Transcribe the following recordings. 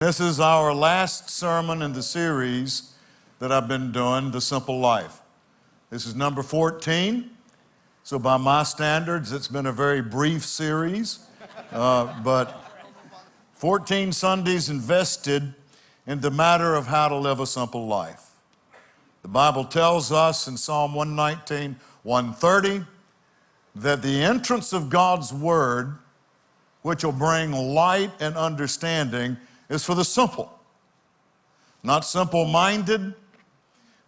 This is our last sermon in the series that I've been doing, The Simple Life. This is number 14. So by my standards, it's been a very brief series, but 14 Sundays invested in the matter of how to live a simple life. The Bible tells us in Psalm 119, 130, that the entrance of God's Word, which will bring light and understanding, is for the simple. Not simple-minded,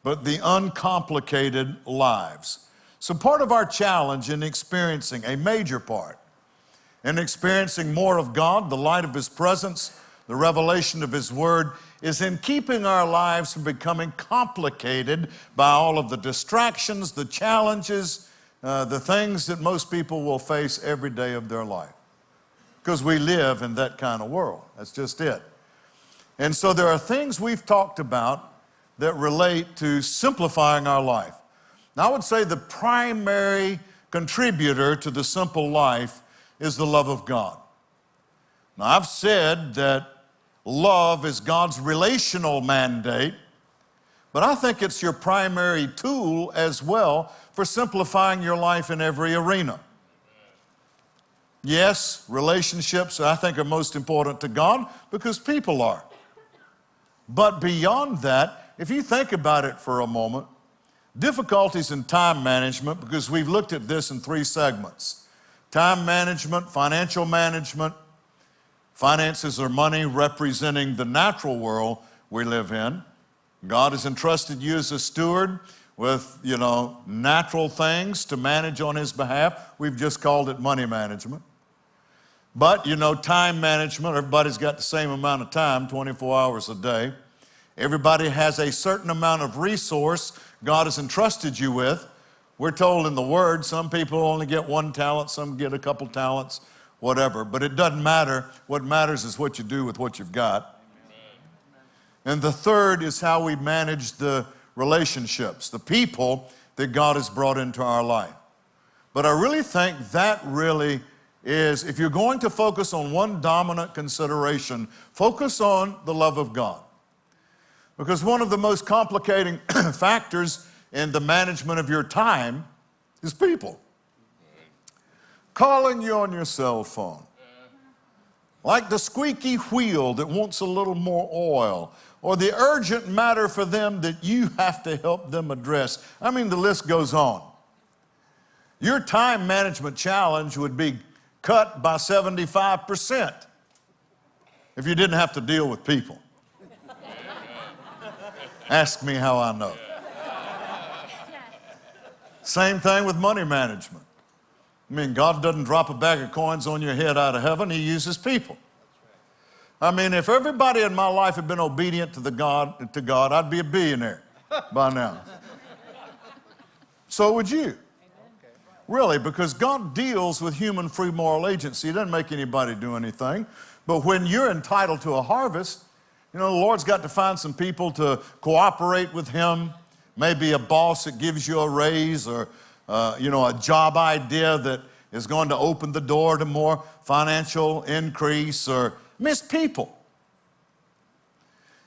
but the uncomplicated lives. So part of our challenge in experiencing, a major part, in experiencing more of God, the light of His presence, the revelation of His Word, is in keeping our lives from becoming complicated by all of the distractions, the challenges, the things that most people will face every day of their life. Because we live in that kind of world. That's just it. And so there are things we've talked about that relate to simplifying our life. Now, I would say the primary contributor to the simple life is the love of God. Now, I've said that love is God's relational mandate, but I think it's your primary tool as well for simplifying your life in every arena. Yes, relationships, I think, are most important to God because people are. But beyond that, if you think about it for a moment, difficulties in time management, because we've looked at this in 3 segments. Time management, financial management. Finances or money representing the natural world we live in. God has entrusted you as a steward with, natural things to manage on His behalf. We've just called it money management. But, time management, everybody's got the same amount of time, 24 hours a day. Everybody has a certain amount of resource God has entrusted you with. We're told in the Word, some people only get 1 talent, some get a couple talents, whatever. But it doesn't matter. What matters is what you do with what you've got. And the third is how we manage the relationships, the people that God has brought into our life. But I really think that really is, if you're going to focus on one dominant consideration, focus on the love of God. Because one of the most complicating factors in the management of your time is people. Calling you on your cell phone. Like the squeaky wheel that wants a little more oil, or the urgent matter for them that you have to help them address. I mean, the list goes on. Your time management challenge would be cut by 75% if you didn't have to deal with people. Ask me how I know. Same thing with money management. I mean, God doesn't drop a bag of coins on your head out of heaven. He uses people. I mean, if everybody in my life had been obedient to God, I'd be a billionaire by now. So would you. Really, because God deals with human free moral agency. He doesn't make anybody do anything. But when you're entitled to a harvest, the Lord's got to find some people to cooperate with Him. Maybe a boss that gives you a raise, or a job idea that is going to open the door to more financial increase, or miss people.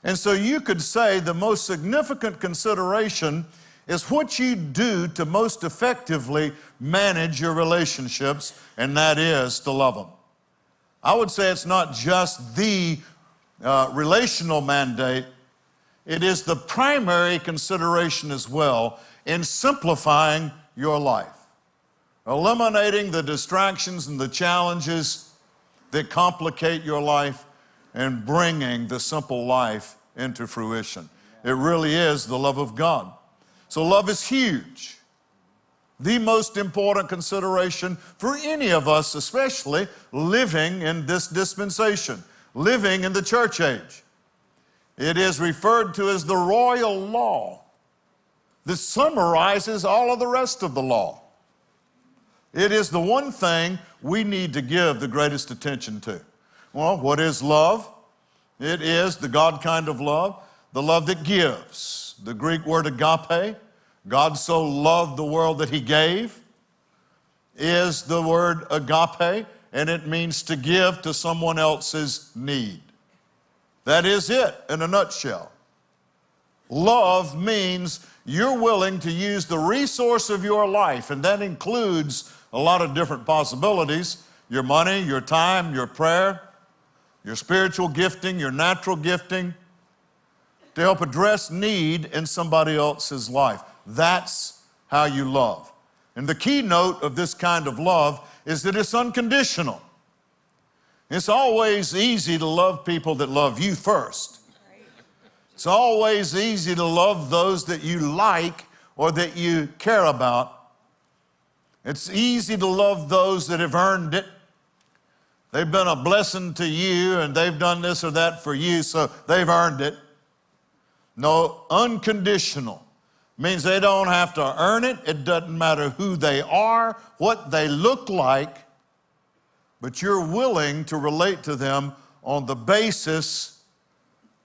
And so you could say the most significant consideration is what you do to most effectively manage your relationships, and that is to love them. I would say it's not just the relational mandate, it is the primary consideration as well in simplifying your life. Eliminating the distractions and the challenges that complicate your life and bringing the simple life into fruition. It really is the love of God. So love is huge. The most important consideration for any of us, especially living in this dispensation, living in the church age. It is referred to as the royal law. This summarizes all of the rest of the law. It is the one thing we need to give the greatest attention to. Well, what is love? It is the God kind of love, the love that gives. The Greek word agape, God so loved the world that He gave, is the word agape, and it means to give to someone else's need. That is it in a nutshell. Love means you're willing to use the resource of your life, and that includes a lot of different possibilities: your money, your time, your prayer, your spiritual gifting, your natural gifting, to help address need in somebody else's life. That's how you love. And the keynote of this kind of love is that it's unconditional. It's always easy to love people that love you first. It's always easy to love those that you like or that you care about. It's easy to love those that have earned it. They've been a blessing to you and they've done this or that for you, so they've earned it. No, unconditional means they don't have to earn it. It doesn't matter who they are, what they look like, but you're willing to relate to them on the basis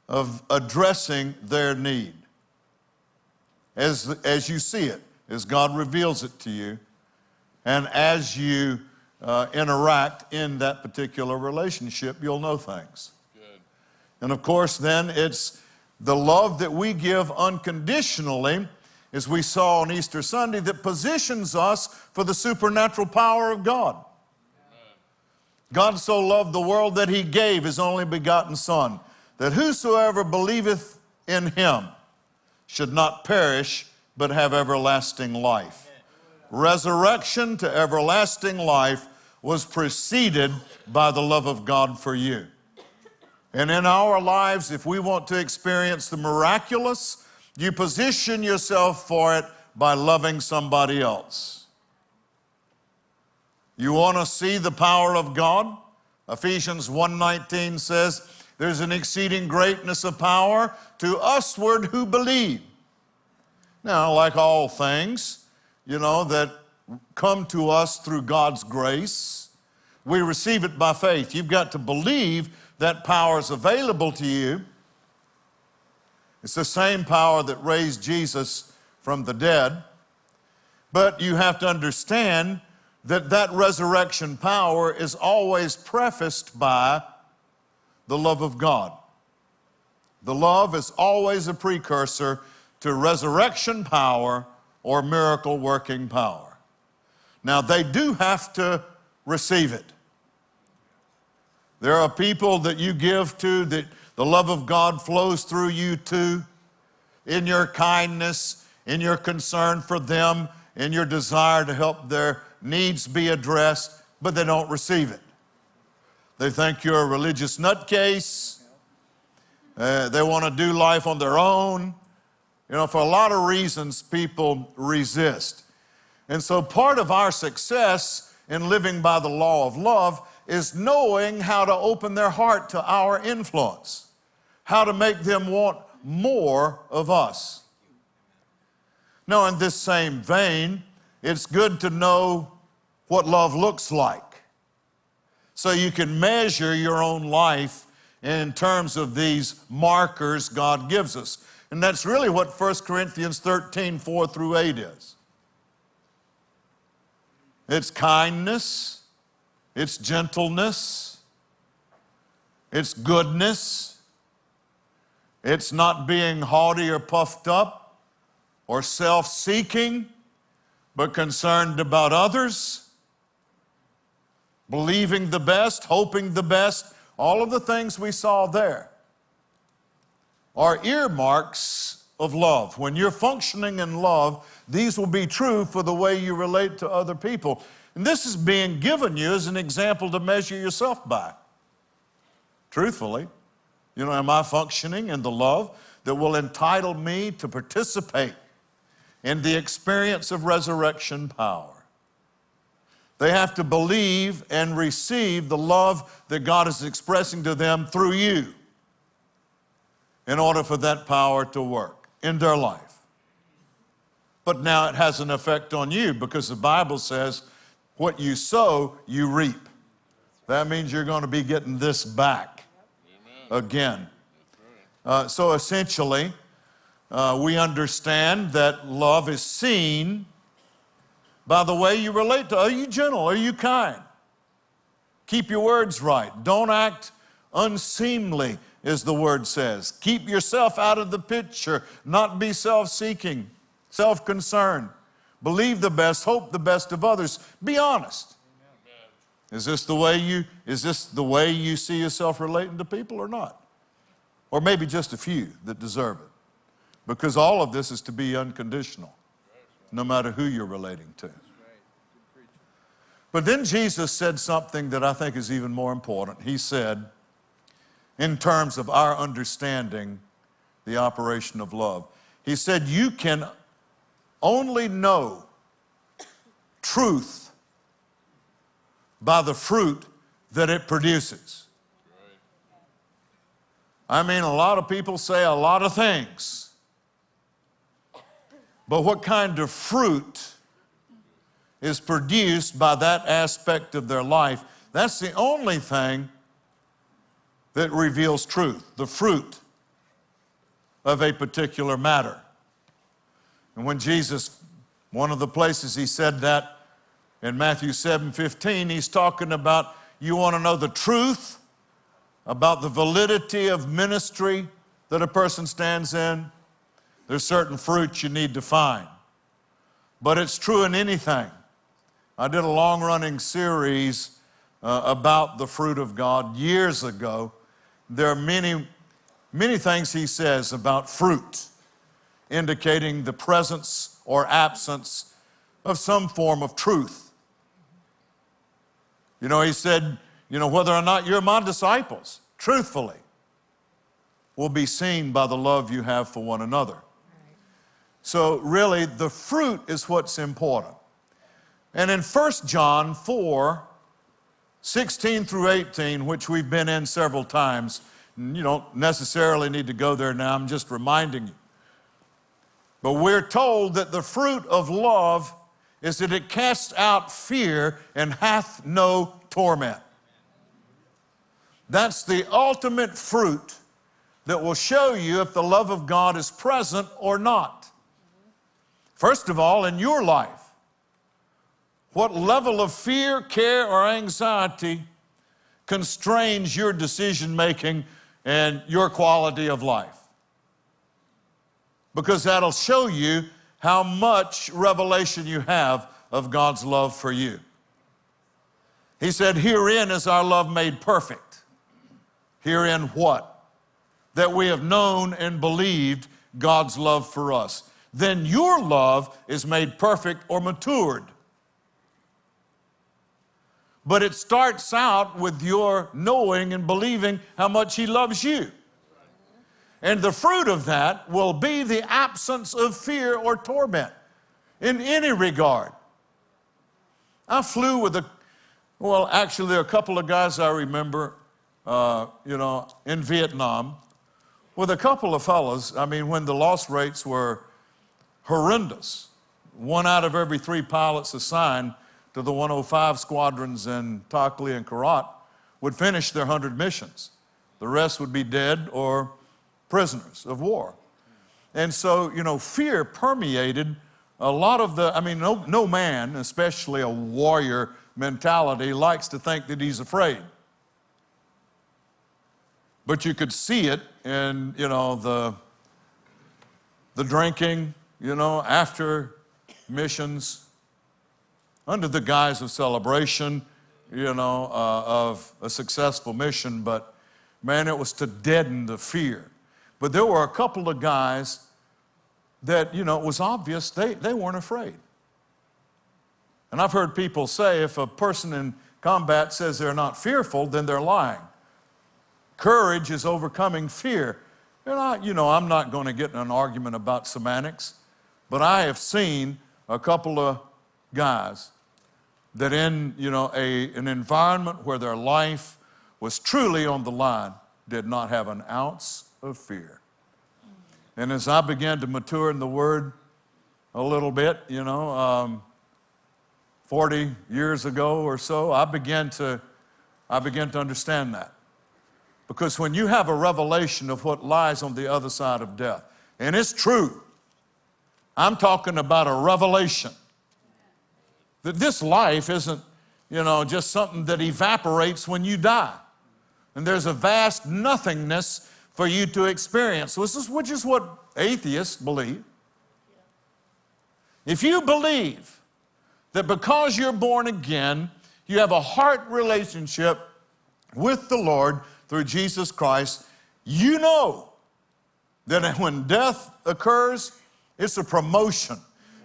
of addressing their need as you see it, as God reveals it to you, and as you interact in that particular relationship, you'll know things. Good. And of course, then it's the love that we give unconditionally, as we saw on Easter Sunday, that positions us for the supernatural power of God. Amen. God so loved the world that he gave his only begotten Son, that whosoever believeth in him should not perish, but have everlasting life. Resurrection to everlasting life was preceded by the love of God for you. And in our lives, if we want to experience the miraculous, you position yourself for it by loving somebody else. You want to see the power of God? Ephesians 1:19 says, there's an exceeding greatness of power to usward who believe. Now, like all things, that come to us through God's grace, we receive it by faith. You've got to believe that power is available to you. It's the same power that raised Jesus from the dead. But you have to understand that that resurrection power is always prefaced by the love of God. The love is always a precursor to resurrection power or miracle working power. Now, they do have to receive it. There are people that you give to that the love of God flows through you to, in your kindness, in your concern for them, in your desire to help their needs be addressed, but they don't receive it. They think you're a religious nutcase. They want to do life on their own. For a lot of reasons, people resist. And so part of our success in living by the law of love is knowing how to open their heart to our influence, how to make them want more of us. Now, in this same vein, it's good to know what love looks like, so you can measure your own life in terms of these markers God gives us. And that's really what 1 Corinthians 13, 4 through 8 is. It's kindness, it's gentleness, it's goodness, it's not being haughty or puffed up or self-seeking, but concerned about others, believing the best, hoping the best. All of the things we saw there are earmarks of love. When you're functioning in love, these will be true for the way you relate to other people. And this is being given you as an example to measure yourself by. Truthfully, am I functioning in the love that will entitle me to participate in the experience of resurrection power? They have to believe and receive the love that God is expressing to them through you in order for that power to work in their life. But now it has an effect on you, because the Bible says what you sow, you reap. That means you're going to be getting this back again. So essentially, we understand that love is seen by the way you relate to. Are you gentle? Are you kind? Keep your words right. Don't act unseemly as the word says. Keep yourself out of the picture, not be self-seeking, self-concerned. Believe the best, hope the best of others. Be honest. Is this the way you see yourself relating to people or not? Or maybe just a few that deserve it. Because all of this is to be unconditional, no matter who you're relating to. But then Jesus said something that I think is even more important. He said, in terms of our understanding the operation of love, he said, you can only know truth by the fruit that it produces. I mean, a lot of people say a lot of things, but what kind of fruit is produced by that aspect of their life? That's the only thing that reveals truth, the fruit of a particular matter. And when Jesus, one of the places he said that in Matthew 7:15, he's talking about, you want to know the truth about the validity of ministry that a person stands in? There's certain fruits you need to find. But it's true in anything. I did a long-running series about the fruit of God years ago. There are many, many things he says about fruit, indicating the presence or absence of some form of truth. You know, he said, whether or not you're my disciples, truthfully, will be seen by the love you have for one another. So really, the fruit is what's important. And in 1 John 4:16 through 18, which we've been in several times, and you don't necessarily need to go there now, I'm just reminding you. But we're told that the fruit of love is that it casts out fear and hath no torment. That's the ultimate fruit that will show you if the love of God is present or not. First of all, in your life, what level of fear, care, or anxiety constrains your decision-making and your quality of life? Because that'll show you how much revelation you have of God's love for you. He said, herein is our love made perfect. Herein what? That we have known and believed God's love for us. Then your love is made perfect or matured. But it starts out with your knowing and believing how much He loves you. And the fruit of that will be the absence of fear or torment in any regard. I flew with actually there are a couple of guys I remember, in Vietnam, with a couple of fellas. I mean, when the loss rates were horrendous, 1 out of every 3 pilots assigned to the 105 squadrons in Tockley and Karat would finish their 100 missions. The rest would be dead or prisoners of war. And so, fear permeated a lot of no man, especially a warrior mentality, likes to think that he's afraid. But you could see it in, the drinking, after missions, under the guise of celebration, of a successful mission. But man, it was to deaden the fear. But there were a couple of guys that, it was obvious they weren't afraid. And I've heard people say if a person in combat says they're not fearful, then they're lying. Courage is overcoming fear. And I'm not going to get in an argument about semantics, but I have seen a couple of guys that in, an environment where their life was truly on the line did not have an ounce of fear. And as I began to mature in the Word a little bit, 40 years ago or so, I began to understand that. Because when you have a revelation of what lies on the other side of death, and it's true, I'm talking about a revelation that this life isn't, just something that evaporates when you die. And there's a vast nothingness for you to experience, which is what atheists believe. If you believe that because you're born again, you have a heart relationship with the Lord through Jesus Christ, you know that when death occurs, it's a promotion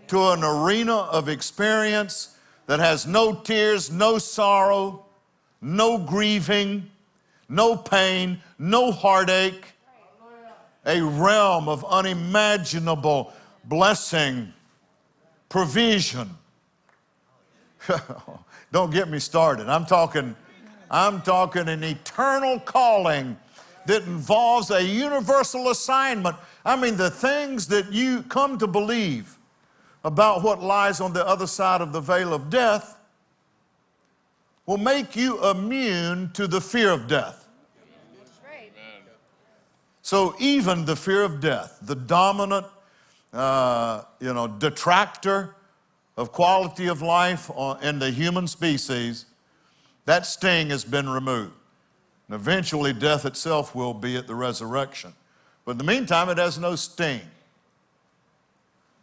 to an arena of experience that has no tears, no sorrow, no grieving, no pain, no heartache, a realm of unimaginable blessing, provision. Don't get me started. I'm talking an eternal calling that involves a universal assignment. I mean, the things that you come to believe about what lies on the other side of the veil of death will make you immune to the fear of death. Right. So even the fear of death, the dominant, detractor of quality of life in the human species, that sting has been removed. And eventually death itself will be at the resurrection. But in the meantime, it has no sting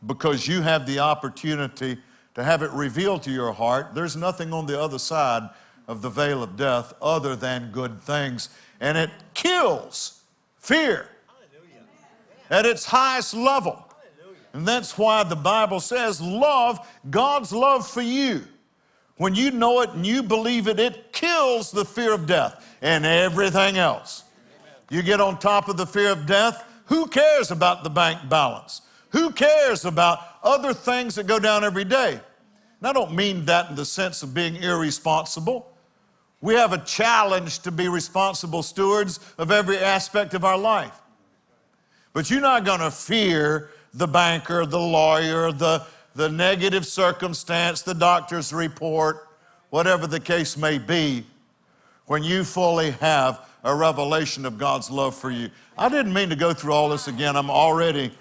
because you have the opportunity to have it revealed to your heart. There's nothing on the other side of the veil of death other than good things. And it kills fear at its highest level. And that's why the Bible says love, God's love for you. When you know it and you believe it, it kills the fear of death and everything else. You get on top of the fear of death, who cares about the bank balance? Who cares about other things that go down every day? And I don't mean that in the sense of being irresponsible. We have a challenge to be responsible stewards of every aspect of our life. But you're not going to fear the banker, the lawyer, the negative circumstance, the doctor's report, whatever the case may be, when you fully have a revelation of God's love for you. I didn't mean to go through all this again. I'm already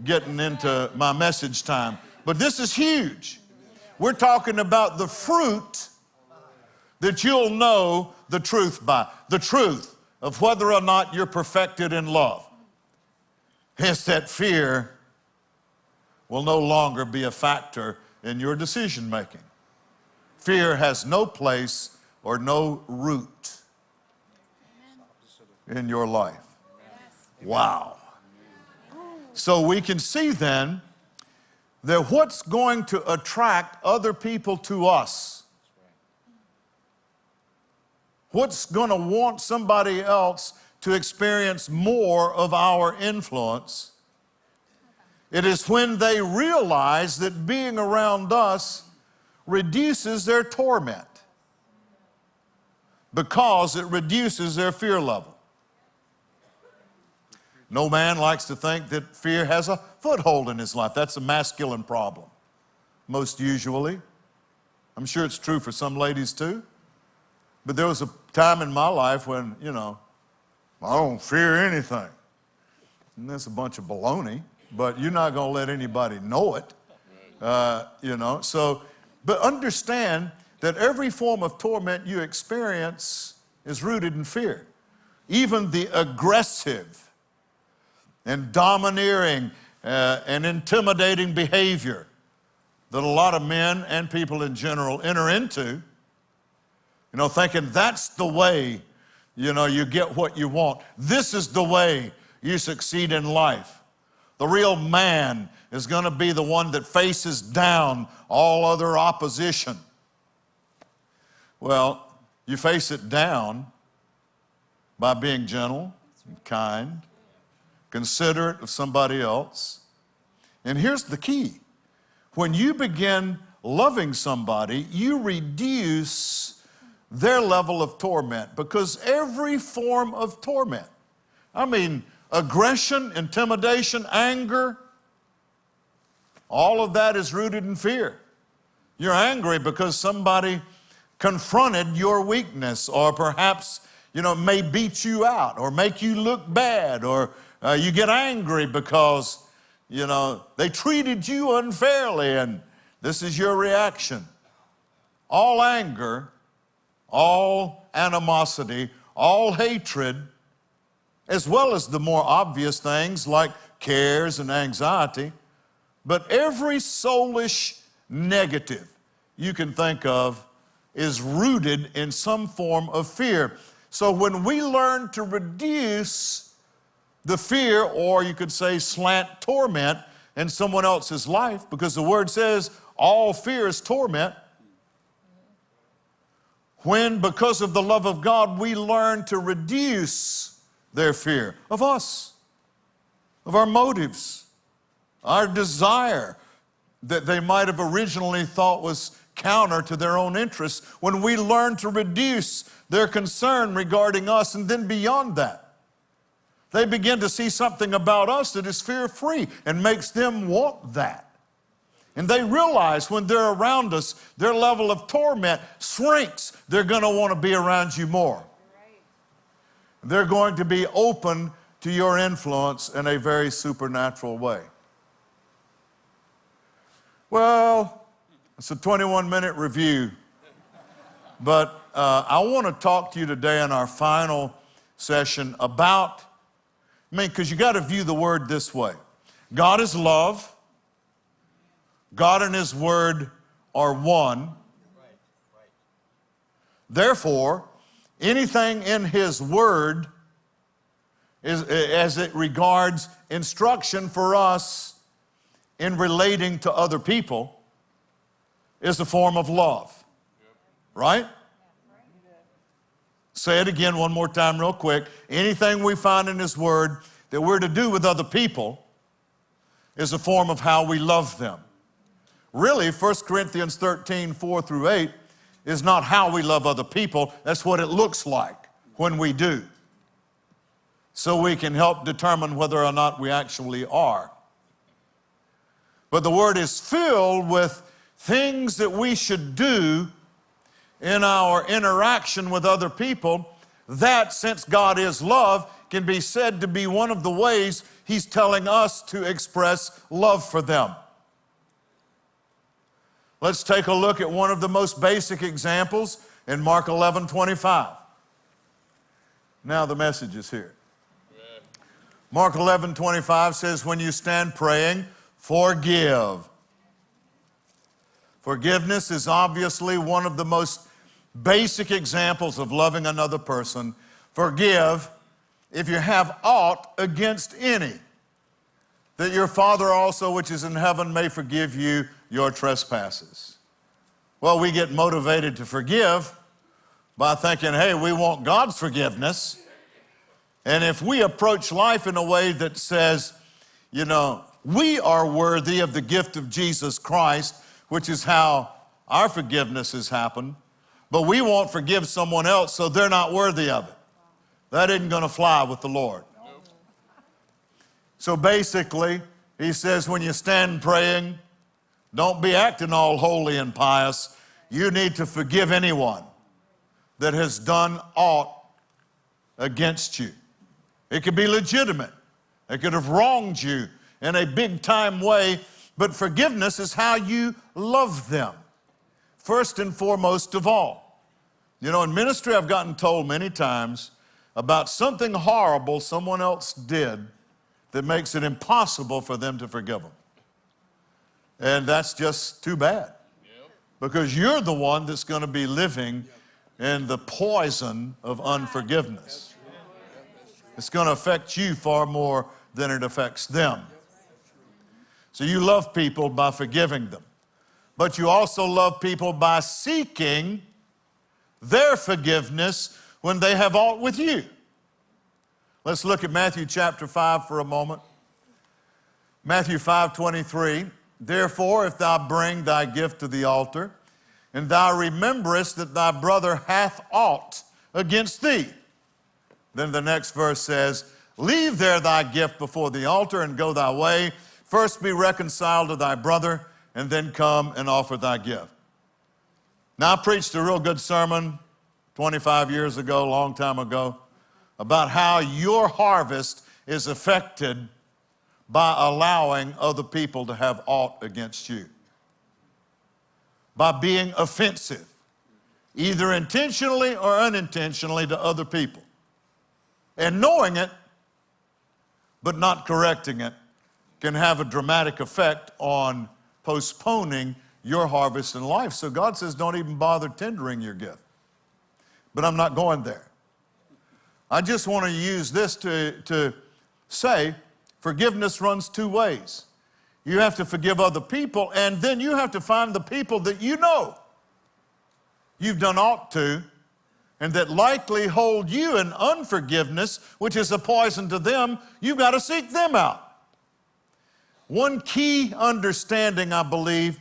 getting into my message time. But this is huge. We're talking about the fruit that you'll know the truth by. The truth of whether or not you're perfected in love. Hence that fear will no longer be a factor in your decision making. Fear has no place or no root in your life. Wow. So we can see then that what's going to attract other people to us, what's going to want somebody else to experience more of our influence, it is when they realize that being around us reduces their torment because it reduces their fear level. No man likes to think that fear has a foothold in his life. That's a masculine problem, most usually. I'm sure it's true for some ladies too. But there was a time in my life when, I don't fear anything. And that's a bunch of baloney, but you're not going to let anybody know it, but understand that every form of torment you experience is rooted in fear. Even the aggressive and domineering and intimidating behavior that a lot of men and people in general enter into, thinking that's the way, you get what you want. This is the way you succeed in life. The real man is going to be the one that faces down all other opposition. Well, you face it down by being gentle and kind, considerate of somebody else. And here's the key. When you begin loving somebody, you reduce their level of torment, because every form of torment, aggression, intimidation, anger, all of that is rooted in fear. You're angry because somebody confronted your weakness, or perhaps, may beat you out or make you look bad, or you get angry because, they treated you unfairly, and this is your reaction. All anger, all animosity, all hatred as well as the more obvious things like cares and anxiety. But every soulish negative you can think of is rooted in some form of fear. So when we learn to reduce the fear, or you could say slant torment in someone else's life, because the word says all fear is torment. When, because of the love of God, we learn to reduce their fear of us, of our motives, our desire that they might have originally thought was counter to their own interests, when we learn to reduce their concern regarding us, and then beyond that, they begin to see something about us that is fear-free and makes them want that. And they realize when they're around us, their level of torment shrinks. They're going to want to be around you more. They're going to be open to your influence in a very supernatural way. Well, it's a 21-minute review, but I want to talk to you today in our final session about, because you got to view the word this way. God is love. God and His Word are one. Therefore, anything in His Word is, as it regards instruction for us in relating to other people, is a form of love. Right? Say it again one more time real quick. Anything we find in His Word that we're to do with other people is a form of how we love them. Really, 1 Corinthians 13, 4 through 8 is not how we love other people. That's what it looks like when we do. So we can help determine whether or not we actually are. But the Word is filled with things that we should do in our interaction with other people that, since God is love, can be said to be one of the ways He's telling us to express love for them. Let's take a look at one of the most basic examples in Mark 11:25. Now the message is here. Mark 11:25 says, when you stand praying, forgive. Forgiveness is obviously one of the most basic examples of loving another person. Forgive if you have aught against any, that your Father also which is in heaven may forgive you your trespasses. Well, we get motivated to forgive by thinking, hey, we want God's forgiveness. And if we approach life in a way that says, we are worthy of the gift of Jesus Christ, which is how our forgiveness has happened, but we won't forgive someone else, so they're not worthy of it. That isn't going to fly with the Lord. So basically, He says, when you stand praying, don't be acting all holy and pious. You need to forgive anyone that has done aught against you. It could be legitimate. They could have wronged you in a big-time way, but forgiveness is how you love them, first and foremost of all. In ministry, I've gotten told many times about something horrible someone else did that makes it impossible for them to forgive them. And that's just too bad, because you're the one that's going to be living in the poison of unforgiveness. It's going to affect you far more than it affects them. So you love people by forgiving them, but you also love people by seeking their forgiveness when they have aught with you. Let's look at Matthew chapter 5 for a moment. Matthew 5:23. Therefore, if thou bring thy gift to the altar, and thou rememberest that thy brother hath aught against thee, then the next verse says, leave there thy gift before the altar and go thy way. First be reconciled to thy brother, and then come and offer thy gift. Now, I preached a real good sermon 25 years ago, a long time ago, about how your harvest is affected by allowing other people to have aught against you. By being offensive, either intentionally or unintentionally, to other people. And knowing it but not correcting it can have a dramatic effect on postponing your harvest in life. So God says, don't even bother tendering your gift. But I'm not going there. I just want to use this to say forgiveness runs two ways. You have to forgive other people, and then you have to find the people that you know you've done ought to, and that likely hold you in unforgiveness, which is a poison to them. You've got to seek them out. One key understanding, I believe,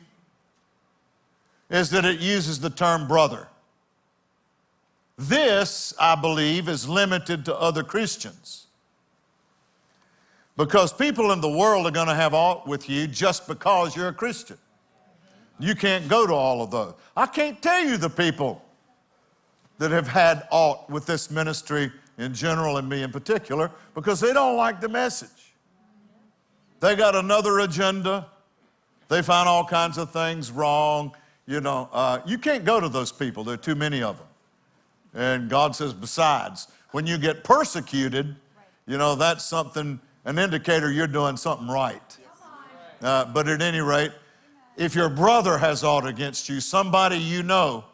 is that it uses the term brother. This, I believe, is limited to other Christians. Because people in the world are going to have aught with you just because you're a Christian. You can't go to all of those. I can't tell you the people that have had aught with this ministry in general and me in particular because they don't like the message. They got another agenda. They find all kinds of things wrong. You can't go to those people. There are too many of them. And God says, besides, when you get persecuted, that's something, an indicator you're doing something right. But at any rate, if your brother has aught against you, somebody you know,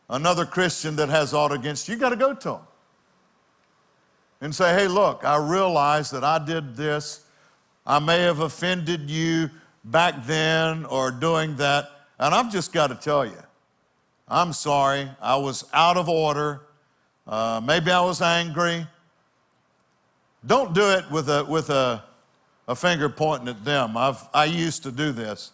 another Christian that has aught against you, you got to go to them and say, hey, look, I realize that I did this. I may have offended you back then or doing that. And I've just got to tell you, I'm sorry. I was out of order. Maybe I was angry. Don't do it with a finger pointing at them. I used to do this.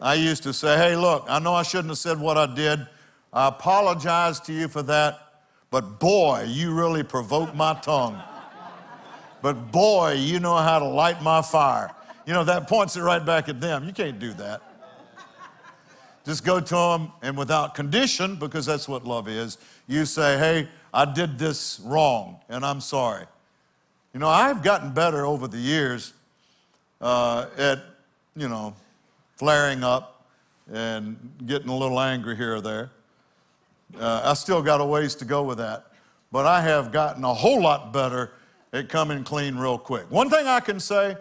I used to say, hey, look, I know I shouldn't have said what I did. I apologize to you for that. But boy, you really provoked my tongue. But boy, you know how to light my fire. That points it right back at them. You can't do that. Just go to them, and without condition, because that's what love is, you say, hey, I did this wrong, and I'm sorry. I've gotten better over the years at, flaring up and getting a little angry here or there. I still got a ways to go with that, but I have gotten a whole lot better at coming clean real quick. One thing I can say,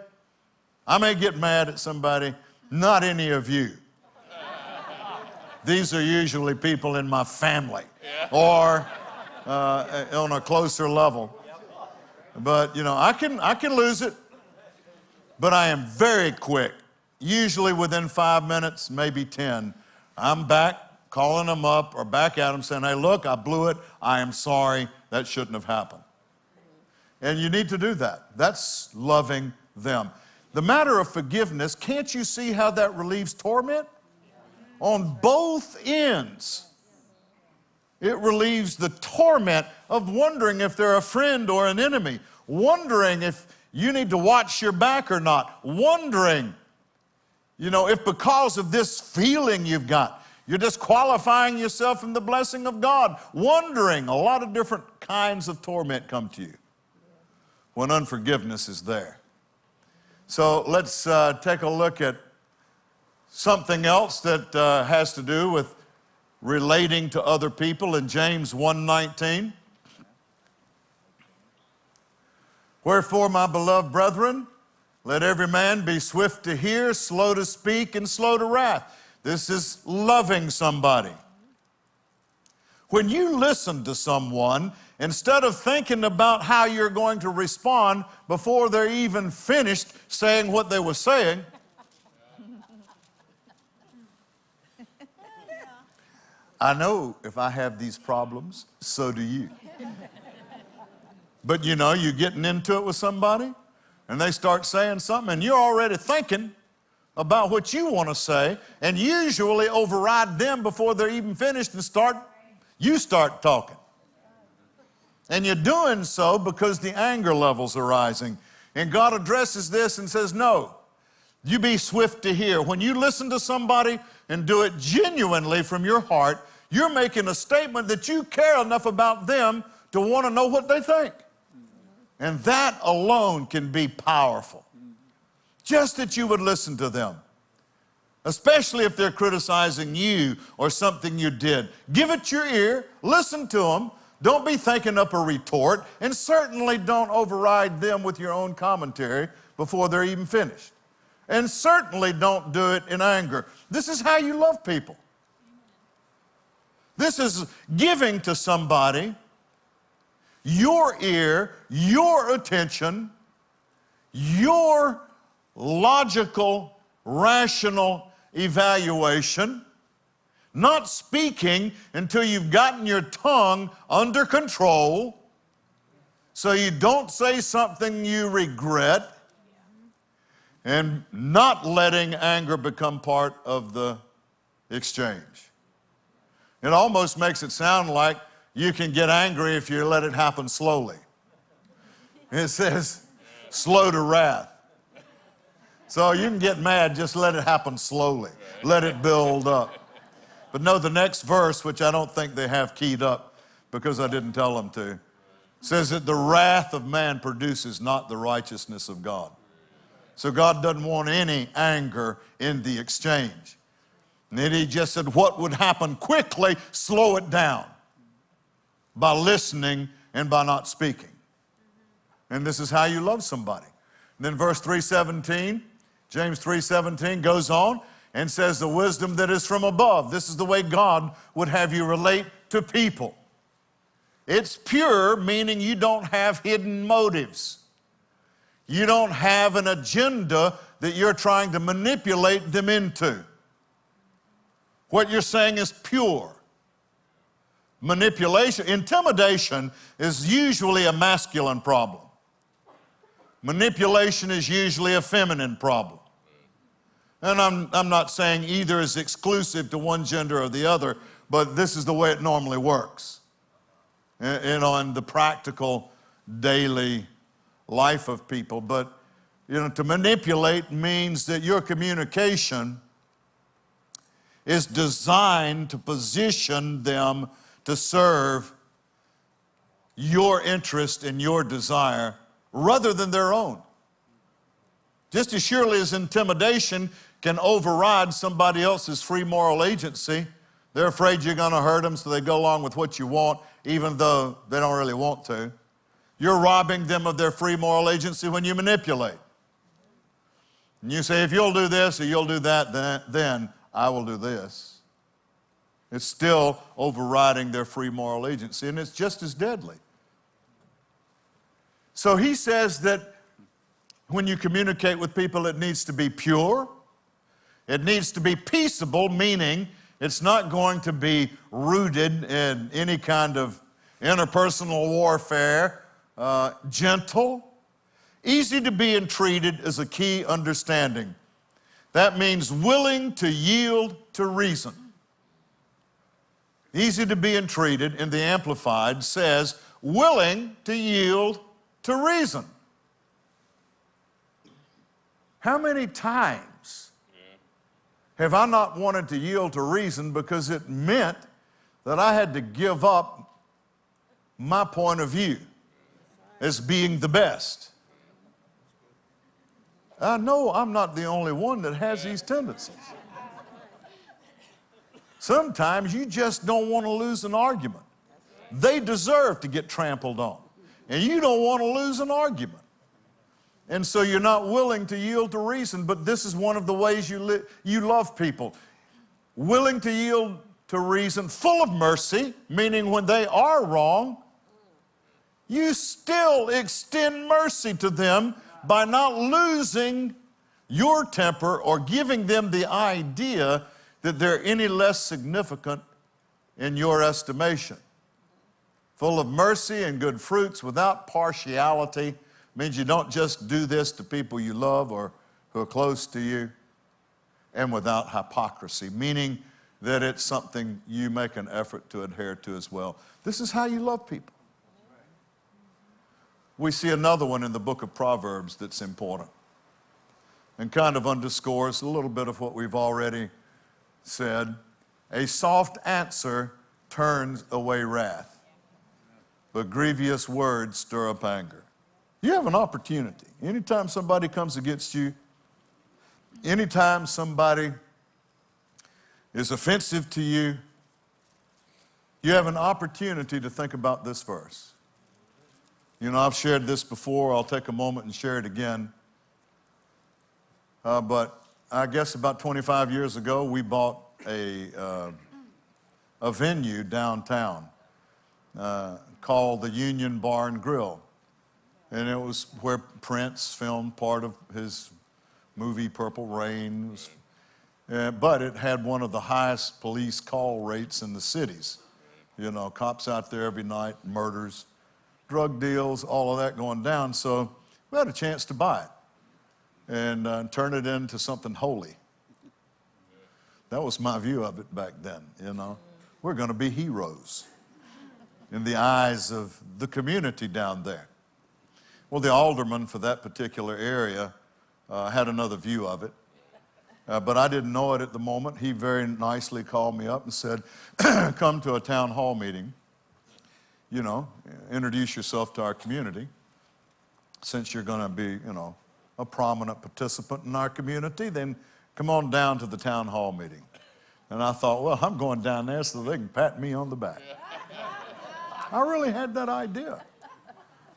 I may get mad at somebody, not any of you. These are usually people in my family or on a closer level. But, I can lose it, but I am very quick. Usually within 5 minutes, maybe 10, I'm back calling them up or back at them saying, hey, look, I blew it. I am sorry. That shouldn't have happened. And you need to do that. That's loving them. The matter of forgiveness, can't you see how that relieves torment? On both ends. It relieves the torment of wondering if they're a friend or an enemy, wondering if you need to watch your back or not, wondering, if because of this feeling you've got, you're disqualifying yourself from the blessing of God, wondering. A lot of different kinds of torment come to you when unforgiveness is there. So let's take a look at something else that has to do with relating to other people in James 1:19. Wherefore, my beloved brethren, let every man be swift to hear, slow to speak, and slow to wrath. This is loving somebody. When you listen to someone, instead of thinking about how you're going to respond before they're even finished saying what they were saying, I know if I have these problems, so do you. But you're getting into it with somebody, and they start saying something, and you're already thinking about what you want to say, and usually override them before they're even finished and you start talking. And you're doing so because the anger levels are rising. And God addresses this and says, no, you be swift to hear. When you listen to somebody and do it genuinely from your heart, you're making a statement that you care enough about them to want to know what they think. And that alone can be powerful. Just that you would listen to them, especially if they're criticizing you or something you did. Give it your ear, listen to them. Don't be thinking up a retort, and certainly don't override them with your own commentary before they're even finished. And certainly don't do it in anger. This is how you love people. This is giving to somebody your ear, your attention, your logical, rational evaluation, not speaking until you've gotten your tongue under control so you don't say something you regret, and not letting anger become part of the exchange. It almost makes it sound like you can get angry if you let it happen slowly. It says, slow to wrath. So you can get mad, just let it happen slowly. Let it build up. But no, the next verse, which I don't think they have keyed up because I didn't tell them to, says that the wrath of man produces not the righteousness of God. So God doesn't want any anger in the exchange. And then he just said, what would happen quickly, slow it down by listening and by not speaking. And this is how you love somebody. And then verse 3:17, James 3:17 goes on and says the wisdom that is from above. This is the way God would have you relate to people. It's pure, meaning you don't have hidden motives. You don't have an agenda that you're trying to manipulate them into. What you're saying is pure. Manipulation, intimidation is usually a masculine problem. Manipulation is usually a feminine problem. And I'm not saying either is exclusive to one gender or the other, but this is the way it normally works. And on the practical daily life of people. But to manipulate means that your communication is designed to position them to serve your interest and your desire rather than their own. Just as surely as intimidation can override somebody else's free moral agency, they're afraid you're going to hurt them, so they go along with what you want, even though they don't really want to. You're robbing them of their free moral agency when you manipulate. And you say, if you'll do this or you'll do that, then I will do this. It's still overriding their free moral agency, and it's just as deadly. So he says that when you communicate with people, it needs to be pure. It needs to be peaceable, meaning it's not going to be rooted in any kind of interpersonal warfare. Gentle, easy to be entreated is a key understanding. That means willing to yield to reason. Easy to be entreated in the Amplified says willing to yield to reason. How many times have I not wanted to yield to reason because it meant that I had to give up my point of view as being the best? I know I'm not the only one that has these tendencies. Sometimes you just don't want to lose an argument. They deserve to get trampled on, and you don't want to lose an argument. And so you're not willing to yield to reason, but this is one of the ways you love people. Willing to yield to reason, full of mercy, meaning when they are wrong, you still extend mercy to them by not losing your temper or giving them the idea that they're any less significant in your estimation. Full of mercy and good fruits without partiality means you don't just do this to people you love or who are close to you, and without hypocrisy, meaning that it's something you make an effort to adhere to as well. This is how you love people. We see another one in the book of Proverbs that's important and kind of underscores a little bit of what we've already said. A soft answer turns away wrath, but grievous words stir up anger. You have an opportunity. Anytime somebody comes against you, anytime somebody is offensive to you, You have an opportunity to think about this verse. You know, I've shared this before. I'll take a moment and share it again. But I guess about 25 years ago, we bought a venue downtown called the Union Bar and Grill. And it was where Prince filmed part of his movie Purple Rain. But it had one of the highest police call rates in the cities. You know, cops out there every night, murders, drug deals, all of that going down. So we had a chance to buy it and turn it into something holy. That was my view of it back then, you know. We're going to be heroes in the eyes of the community down there. Well, the alderman for that particular area had another view of it. But I didn't know it at the moment. He very nicely called me up and said, come to a town hall meeting, you know, introduce yourself to our community. Since you're going to be, you know, a prominent participant in our community, then come on down to the town hall meeting. And I thought, well, I'm going down there so they can pat me on the back. I really had that idea.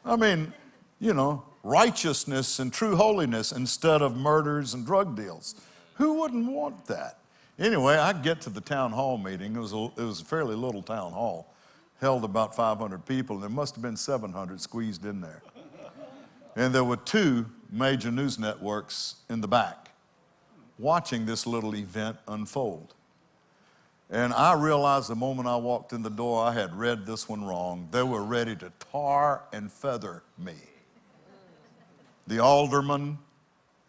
I mean, you know, righteousness and true holiness instead of murders and drug deals. Who wouldn't want that? Anyway, I get to the town hall meeting. It was a fairly little town hall, held about 500 people, and there must have been 700 squeezed in there. And there were 2 major news networks in the back watching this little event unfold. And I realized the moment I walked in the door, I had read this one wrong. They were ready to tar and feather me. The alderman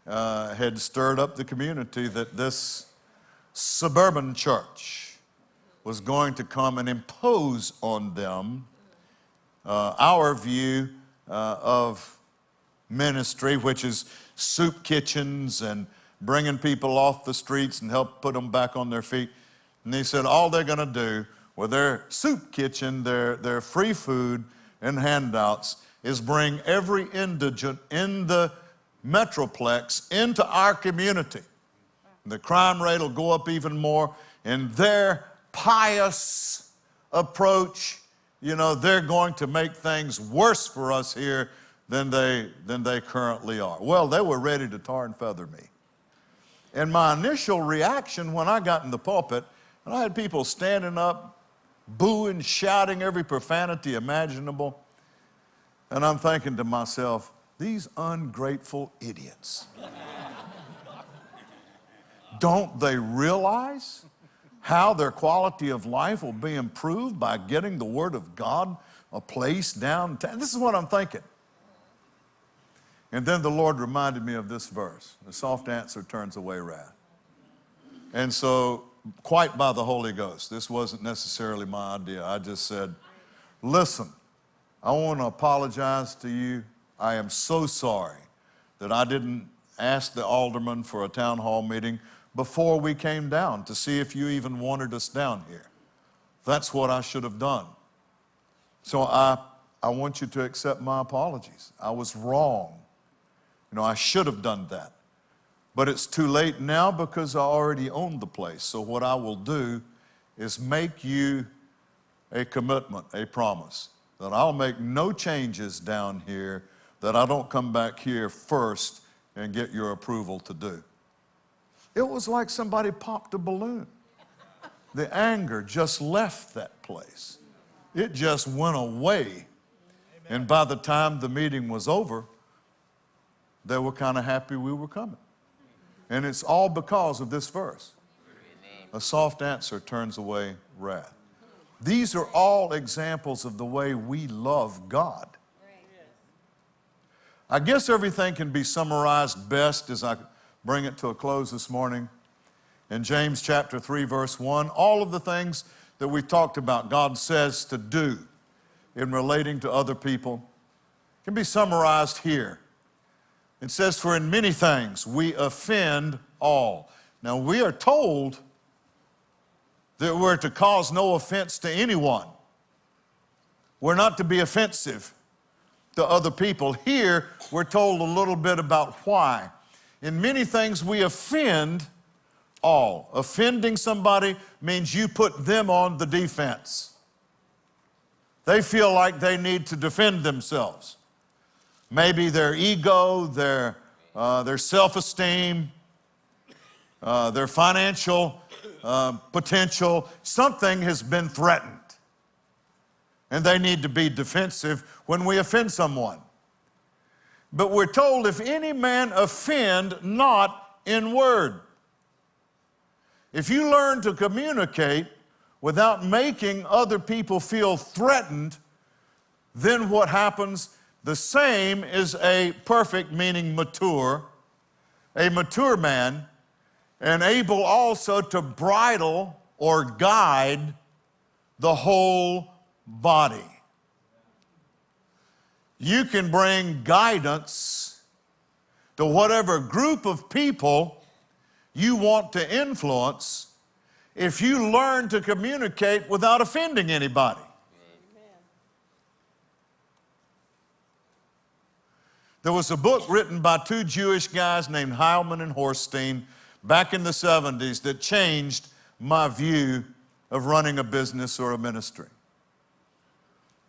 had stirred up the community that this suburban church was going to come and impose on them our view of ministry, which is soup kitchens and bringing people off the streets and help put them back on their feet. And he said all they're going to do with their soup kitchen, their free food and handouts, is bring every indigent in the metroplex into our community. The crime rate will go up even more. And their pious approach, you know, they're going to make things worse for us here than they currently are. Well, they were ready to tar and feather me. And my initial reaction when I got in the pulpit, and I had people standing up, booing, shouting every profanity imaginable. And I'm thinking to myself, these ungrateful idiots. Don't they realize how their quality of life will be improved by getting the Word of God a place downtown? This is what I'm thinking. And then the Lord reminded me of this verse. The soft answer turns away wrath. And so, quite by the Holy Ghost, this wasn't necessarily my idea. I just said, listen, I want to apologize to you. I am so sorry that I didn't ask the alderman for a town hall meeting before we came down to see if you even wanted us down here. That's what I should have done. So I want you to accept my apologies. I was wrong. You know, I should have done that. But it's too late now because I already own the place. So what I will do is make you a commitment, a promise, that I'll make no changes down here, that I don't come back here first and get your approval to do. It was like somebody popped a balloon. The anger just left that place. It just went away. And by the time the meeting was over, they were kind of happy we were coming. And it's all because of this verse. A soft answer turns away wrath. These are all examples of the way we love God. I guess everything can be summarized best as I bring it to a close this morning. In James chapter 3, verse 1, all of the things that we talked about, God says to do in relating to other people, can be summarized here. It says, for in many things we offend all. Now we are told that we're to cause no offense to anyone. We're not to be offensive to other people. Here, we're told a little bit about why. In many things we offend all. Offending somebody means you put them on the defense. They feel like they need to defend themselves. Maybe their ego, their self-esteem, their financial potential, something has been threatened. And they need to be defensive when we offend someone. But we're told, if any man offend not in word. If you learn to communicate without making other people feel threatened, then what happens? The same is a perfect, meaning mature, a mature man, and able also to bridle or guide the whole body. You can bring guidance to whatever group of people you want to influence if you learn to communicate without offending anybody. There was a book written by two Jewish guys named Hammond and Horstein back in the 70s that changed my view of running a business or a ministry.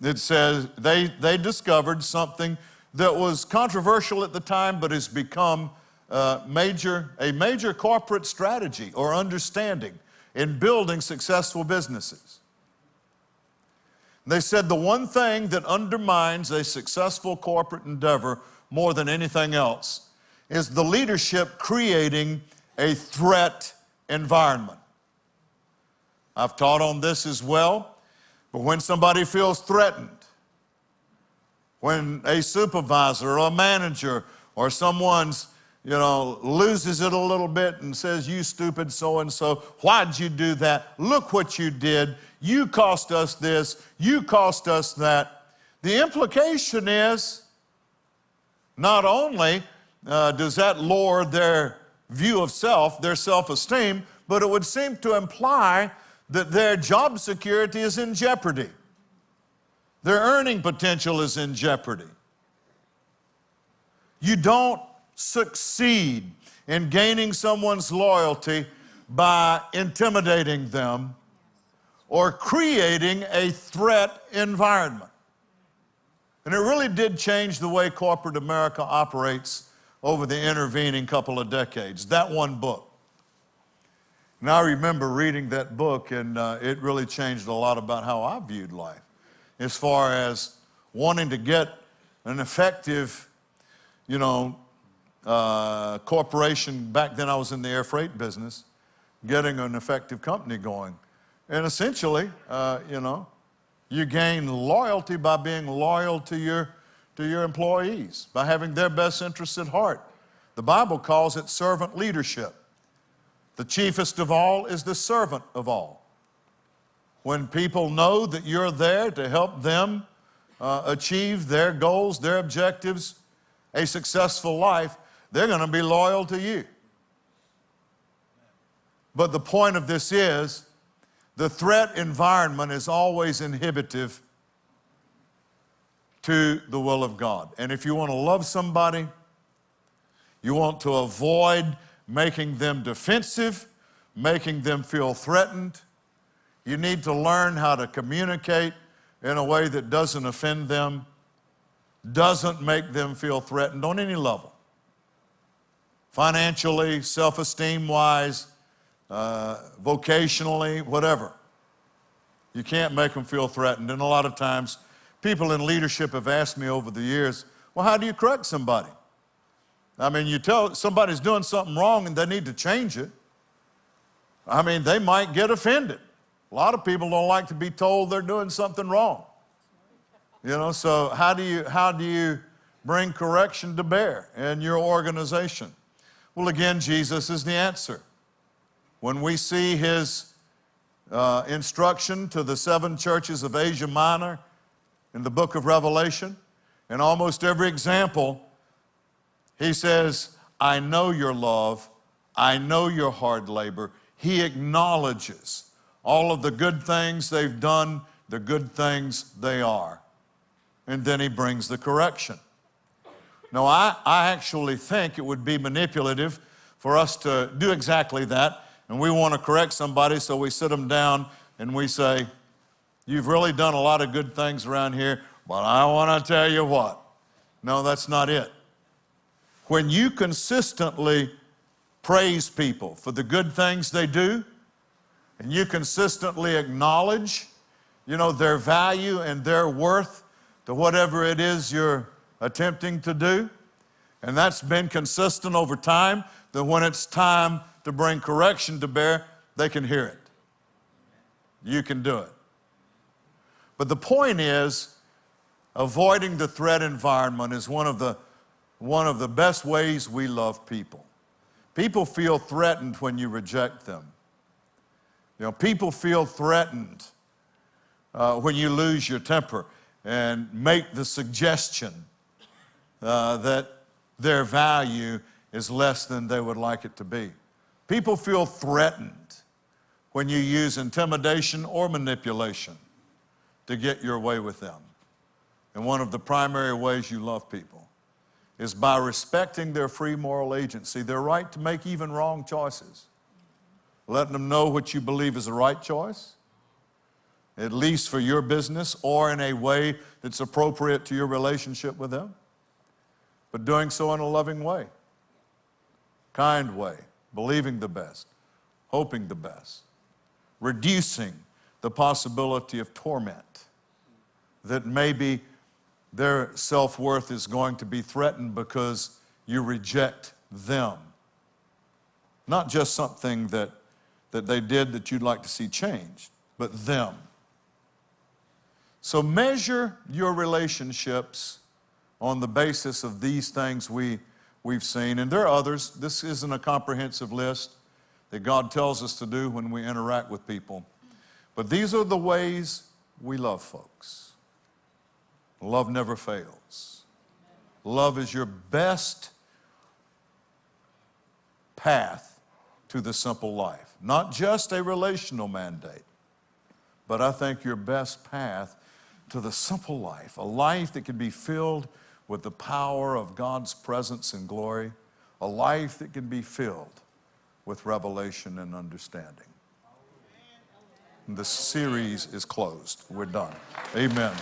It says they discovered something that was controversial at the time, but has become a major corporate strategy or understanding in building successful businesses. They said the one thing that undermines a successful corporate endeavor more than anything else is the leadership creating a threat environment. I've taught on this as well, but when somebody feels threatened, when a supervisor or a manager or someone's, loses it a little bit and says, "You stupid so-and-so, why'd you do that? Look what you did. You cost us this. You cost us that." The implication is not only does that lower their view of self, their self-esteem, but it would seem to imply that their job security is in jeopardy. Their earning potential is in jeopardy. You don't succeed in gaining someone's loyalty by intimidating them or creating a threat environment. And it really did change the way corporate America operates over the intervening couple of decades, that one book. And I remember reading that book, and it really changed a lot about how I viewed life, as far as wanting to get an effective, corporation. Back then I was in the air freight business, getting an effective company going. And essentially, you gain loyalty by being loyal to your employees, by having their best interests at heart. The Bible calls it servant leadership. The chiefest of all is the servant of all. When people know that you're there to help them achieve their goals, their objectives, a successful life, they're going to be loyal to you. But the point of this is, the threat environment is always inhibitive to the will of God. And if you want to love somebody, you want to avoid making them defensive, making them feel threatened, you need to learn how to communicate in a way that doesn't offend them, doesn't make them feel threatened on any level. Financially, self-esteem-wise, vocationally, whatever. You can't make them feel threatened. And a lot of times, people in leadership have asked me over the years, well, how do you correct somebody? I mean, you tell somebody's doing something wrong and they need to change it. I mean, they might get offended. A lot of people don't like to be told they're doing something wrong. So how do you bring correction to bear in your organization? Well, again, Jesus is the answer. When we see his instruction to the 7 churches of Asia Minor in the book of Revelation, in almost every example, he says, I know your love, I know your hard labor. He acknowledges all of the good things they've done, the good things they are. And then he brings the correction. Now, I actually think it would be manipulative for us to do exactly that. And we want to correct somebody, so we sit them down and we say, You've really done a lot of good things around here, but I want to tell you what. No, that's not it. When you consistently praise people for the good things they do, and you consistently acknowledge, their value and their worth to whatever it is you're attempting to do, and that's been consistent over time, then when it's time to bring correction to bear, they can hear it. You can do it. But the point is, avoiding the threat environment is one of the best ways we love people. People feel threatened when you reject them. People feel threatened when you lose your temper and make the suggestion that their value is less than they would like it to be. People feel threatened when you use intimidation or manipulation to get your way with them. And one of the primary ways you love people is by respecting their free moral agency, their right to make even wrong choices. Letting them know what you believe is the right choice, at least for your business or in a way that's appropriate to your relationship with them, but doing so in a loving way, kind way, believing the best, hoping the best, reducing the possibility of torment, that maybe their self-worth is going to be threatened because you reject them. Not just something that they did that you'd like to see changed, but them. So measure your relationships on the basis of these things we've seen. And there are others. This isn't a comprehensive list that God tells us to do when we interact with people. But these are the ways we love folks. Love never fails. Love is your best path to the simple life. Not just a relational mandate, but I think your best path to the simple life, a life that can be filled with the power of God's presence and glory, a life that can be filled with revelation and understanding. The series is closed. We're done. Amen.